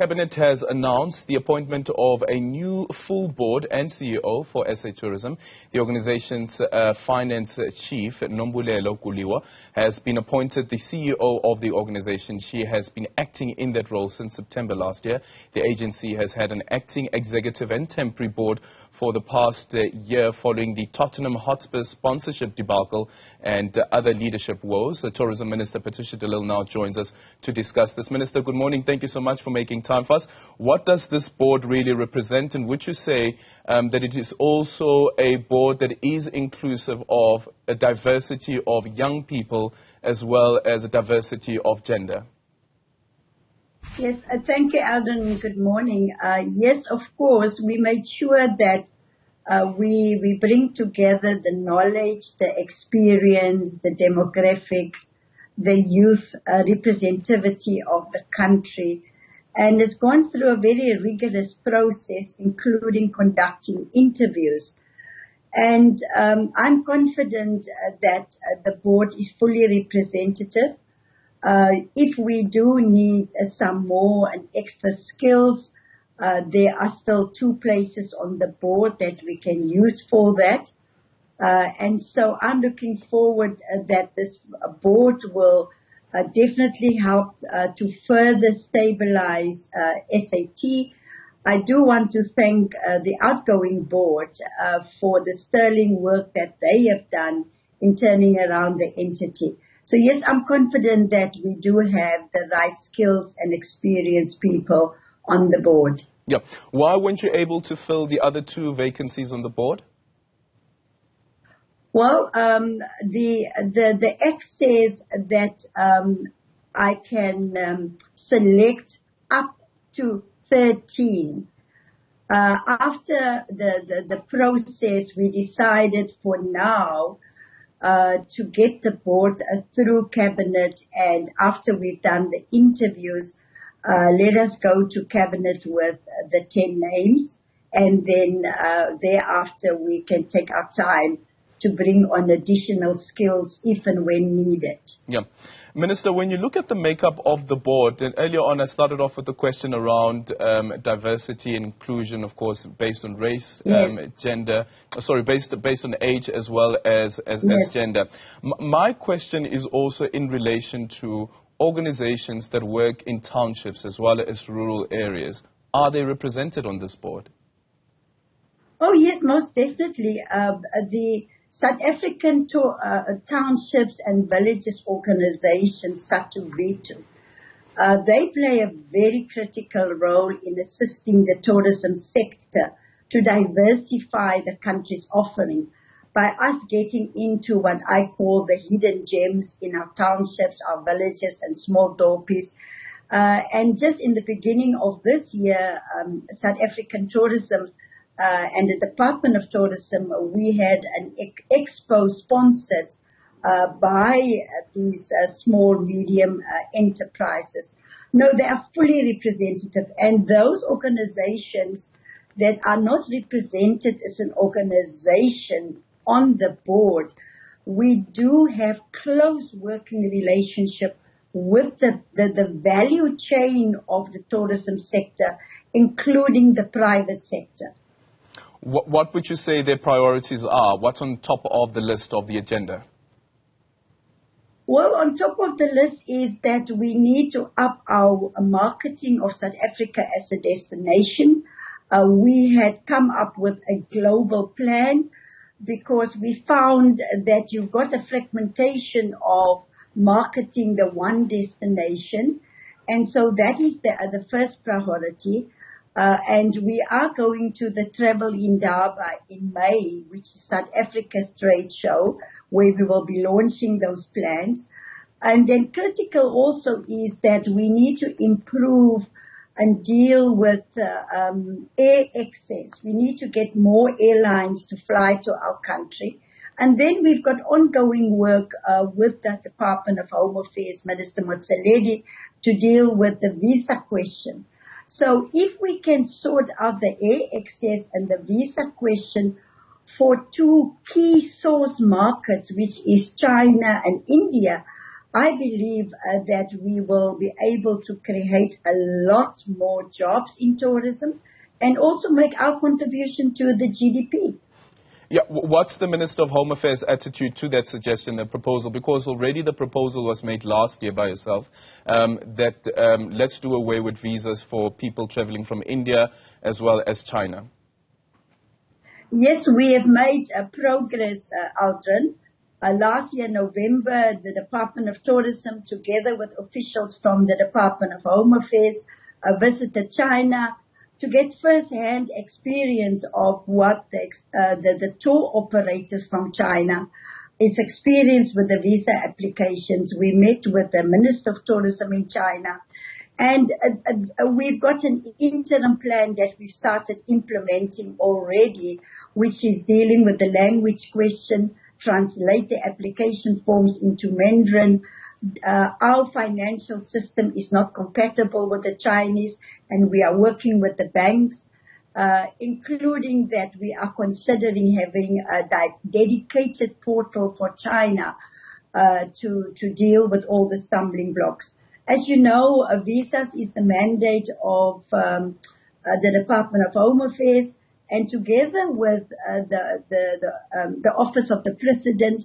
Cabinet has announced the appointment of a new full board and CEO for SA Tourism. The organization's finance chief, Nombulelo Kuliwa, has been appointed the CEO of the organization. She has been acting in that role since September last year. The agency has had an acting executive and temporary board for the past year following the Tottenham Hotspur sponsorship debacle and other leadership woes. The Tourism Minister Patricia de Lille now joins us to discuss this. Minister, good morning. Thank you so much for making time for us. What does this board really represent, and would you say that it is also a board that is inclusive of a diversity of young people as well as a diversity of gender? Yes, thank you, Alden. Good morning. Yes, of course, we made sure that we bring together the knowledge, the experience, the demographics, the youth representativity of the country. And it's gone through a very rigorous process, including conducting interviews. And I'm confident that the board is fully representative. If we do need some more and extra skills, there are still 2 places on the board that we can use for that. And so I'm looking forward that this board will definitely help to further stabilize SAT. I do want to thank the outgoing board for the sterling work that they have done in turning around the entity. So yes, I'm confident that we do have the right skills and experienced people on the board. Yeah. Why weren't you able to fill the other 2 vacancies on the board? Well, the Act says that I can select up to 13. After the process, we decided for now to get the board through Cabinet, and after we've done the interviews, let us go to Cabinet with the 10 names, and then thereafter we can take our time to bring on additional skills if and when needed. Yeah. Minister, when you look at the makeup of the board, and earlier on I started off with the question around diversity and inclusion, of course, based on race, yes. gender, based on age as well as yes. Gender. My question is also in relation to organizations that work in townships as well as rural areas. Are they represented on this board? Oh, yes, most definitely. The South African Townships and Villages Organization, SATUVITU, they play a very critical role in assisting the tourism sector to diversify the country's offering by us getting into what I call the hidden gems in our townships, our villages and small dorpies. And just in the beginning of this year, South African Tourism and the Department of Tourism, we had an expo sponsored by these small, medium enterprises. No, they are fully representative. And those organizations that are not represented as an organization on the board, we do have close working relationship with the value chain of the tourism sector, including the private sector. What would you say their priorities are? What's on top of the list of the agenda? Well, on top of the list is that we need to up our marketing of South Africa as a destination. We had come up with a global plan because we found that you've got a fragmentation of marketing the one destination. And so that is the first priority. And we are going to the Travel Indaba in May, which is South Africa's trade show, where we will be launching those plans. And then critical also is that we need to improve and deal with air access. We need to get more airlines to fly to our country. And then we've got ongoing work with the Department of Home Affairs, Minister Motsoaledi, to deal with the visa question. So if we can sort out the air access and the visa question for 2 key source markets, which is China and India, I believe that we will be able to create a lot more jobs in tourism and also make our contribution to the GDP. Yeah, what's the Minister of Home Affairs' attitude to that suggestion, the proposal? Because already the proposal was made last year by yourself that let's do away with visas for people traveling from India as well as China. Yes, we have made progress, Aldrin. Last year, November, the Department of Tourism, together with officials from the Department of Home Affairs, visited China to get first-hand experience of what the tour operators from China is experienced with the visa applications. We met with the Minister of Tourism in China, and we've got an interim plan that we started implementing already, which is dealing with the language question, translate the application forms into Mandarin. Our financial system is not compatible with the Chinese, and we are working with the banks, including that we are considering having a dedicated portal for China to deal with all the stumbling blocks. As you know, visas is the mandate of the Department of Home Affairs, and together with the Office of the President,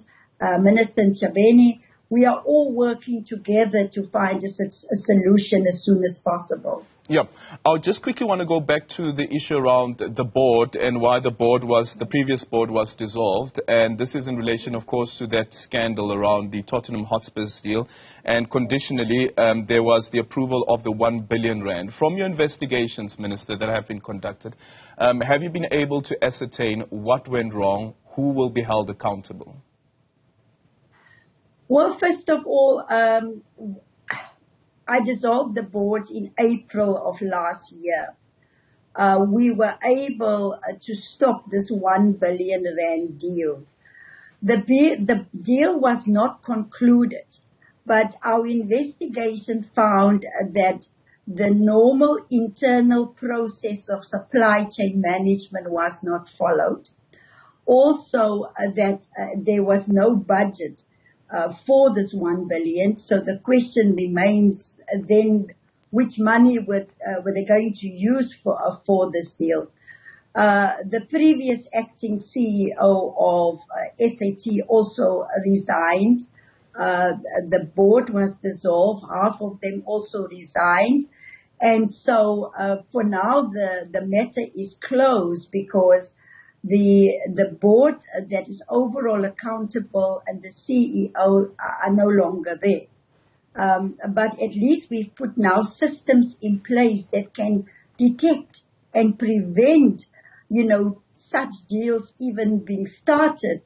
Minister Chabeni, we are all working together to find a solution as soon as possible. Yeah, I just quickly want to go back to the issue around the board and why the previous board was dissolved. And this is in relation, of course, to that scandal around the Tottenham Hotspur deal. And conditionally, there was the approval of the 1 billion rand. From your investigations, Minister, that have been conducted, have you been able to ascertain what went wrong, who will be held accountable? Well, first of all, I dissolved the board in April of last year. We were able to stop this 1 billion rand deal. The deal was not concluded, but our investigation found that the normal internal process of supply chain management was not followed. Also, that there was no budget for this 1 billion. So the question remains then, which money were they going to use for this deal? The previous acting CEO of SAT also resigned. The board was dissolved. Half of them also resigned. And so for now, the matter is closed because the board that is overall accountable and the CEO are no longer there. But at least we've put now systems in place that can detect and prevent, such deals even being started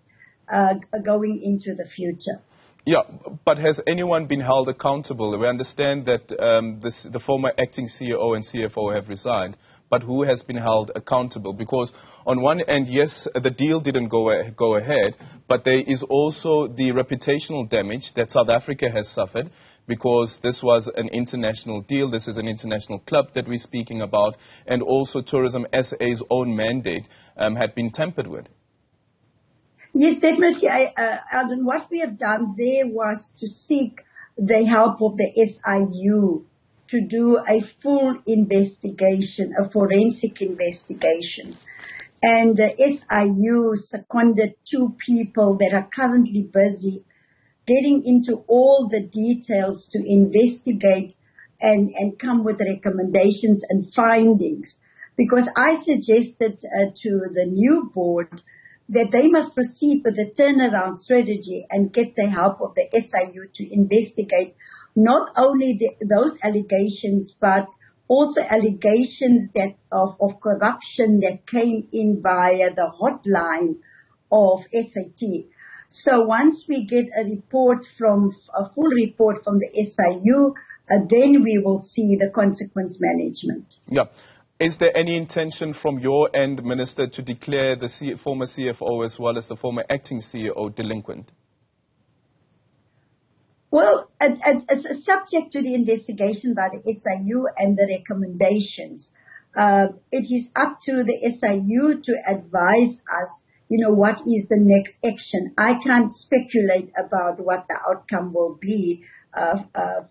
going into the future. Yeah, but has anyone been held accountable? We understand that the former acting CEO and CFO have resigned. But who has been held accountable? Because on one end, yes, the deal didn't go ahead, but there is also the reputational damage that South Africa has suffered because this was an international deal. This is an international club that we're speaking about, and also Tourism SA's own mandate had been tampered with. Yes, definitely, Alden. What we have done there was to seek the help of the SIU to do a full investigation, a forensic investigation. And the SIU seconded 2 people that are currently busy getting into all the details to investigate and come with recommendations and findings. Because I suggested to the new board that they must proceed with the turnaround strategy and get the help of the SIU to investigate not only those allegations, but also allegations that of corruption that came in via the hotline of SAT. So once we get a full report from the SIU, then we will see the consequence management. Yeah. Is there any intention from your end, Minister, to declare the former CFO as well as the former acting CEO delinquent? Well, subject to the investigation by the SIU and the recommendations, it is up to the SIU to advise us what is the next action. I can't speculate about what the outcome will be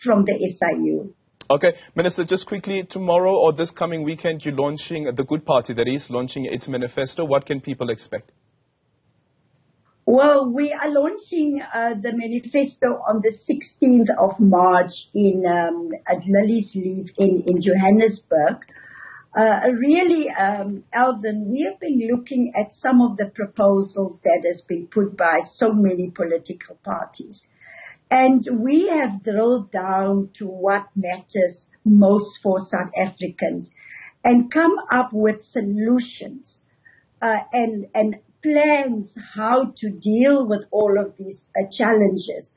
from the SIU. Okay, Minister, just quickly, tomorrow or this coming weekend, you're launching, the Good Party, that is, launching its manifesto. What can people expect? Well, we are launching the manifesto on the 16th of March at Lily's Leaf in Johannesburg. Really, Eldon, we have been looking at some of the proposals that has been put by so many political parties. And we have drilled down to what matters most for South Africans and come up with solutions and plans how to deal with all of these challenges.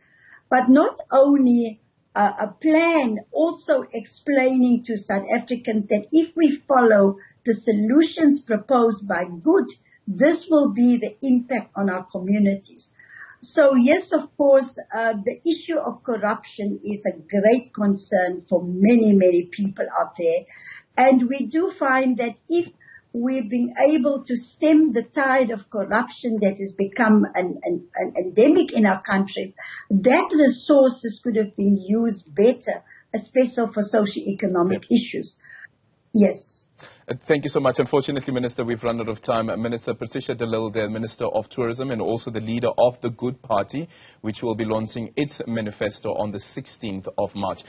But not only a plan, also explaining to South Africans that if we follow the solutions proposed by Good, this will be the impact on our communities. So yes, of course, the issue of corruption is a great concern for many, many people out there. And we do find that if we've been able to stem the tide of corruption that has become an endemic in our country, that resources could have been used better, especially for socio-economic issues. Yes. Thank you so much. Unfortunately, Minister, we've run out of time. Minister Patricia de Lille, the Minister of Tourism and also the leader of the Good Party, which will be launching its manifesto on the 16th of March.